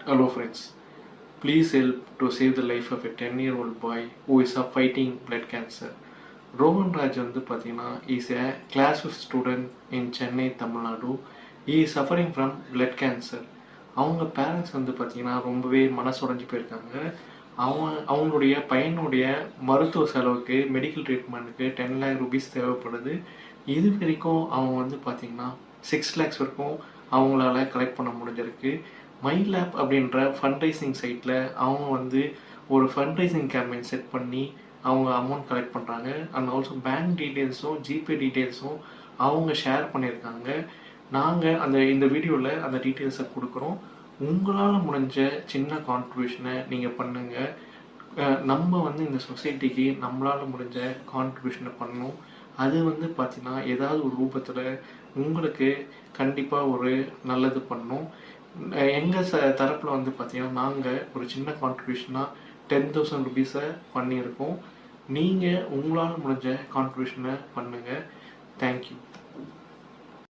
Hello friends, please help to save the life of a 10-year-old boy who is fighting blood cancer. Rohan Raj வந்து பார்த்தீங்கன்னா is a class 5 student in Chennai, Tamil Nadu. He is suffering from blood cancer. அவங்க parents வந்து பார்த்தீங்கன்னா ரொம்பவே மனசுடைஞ்சு போயிருக்காங்க. அவங்களுடைய பையனுடைய மருத்துவ செலவுக்கு மெடிக்கல் ட்ரீட்மெண்ட்டுக்கு 10 lakh rupees தேவைப்படுது. இது வரைக்கும் அவங்க வந்து பார்த்தீங்கன்னா 6 lakhs வரைக்கும் அவங்களால கலெக்ட் பண்ண முடிஞ்சிருக்கு. மைலேப் அப்படின்ற ஃபண்ட்ரைசிங் சைட்டில் அவங்க வந்து ஒரு ஃபண்ட்ரைசிங் கேம்பெயின் செட் பண்ணி அவங்க அமௌண்ட் கலெக்ட் பண்ணுறாங்க. அண்ட் ஆல்சோ பேங்க் டீட்டெயில்ஸும் ஜிபே டீட்டெயில்ஸும் அவங்க ஷேர் பண்ணியிருக்காங்க. நாங்கள் இந்த வீடியோவில் அந்த டீட்டெயில்ஸை கொடுக்குறோம். உங்களால் முடிஞ்ச சின்ன கான்ட்ரிபியூஷனை நீங்கள் பண்ணுங்கள். நம்ம வந்து இந்த சொசைட்டிக்கு நம்மளால் முடிஞ்ச கான்ட்ரிபியூஷனை பண்ணணும். அது வந்து பார்த்திங்கன்னா ஏதாவது ஒரு ரூபத்தில் உங்களுக்கு கண்டிப்பாக ஒரு நல்லது பண்ணணும். எங்கள் தரப்பில் வந்து பார்த்திங்கன்னா நாங்கள் ஒரு சின்ன கான்ட்ரிபியூஷனாக 10,000 rupees பண்ணியிருக்கோம். நீங்கள் உங்களால் முடிஞ்ச கான்ட்ரிபியூஷனை பண்ணுங்கள். தேங்க்யூ.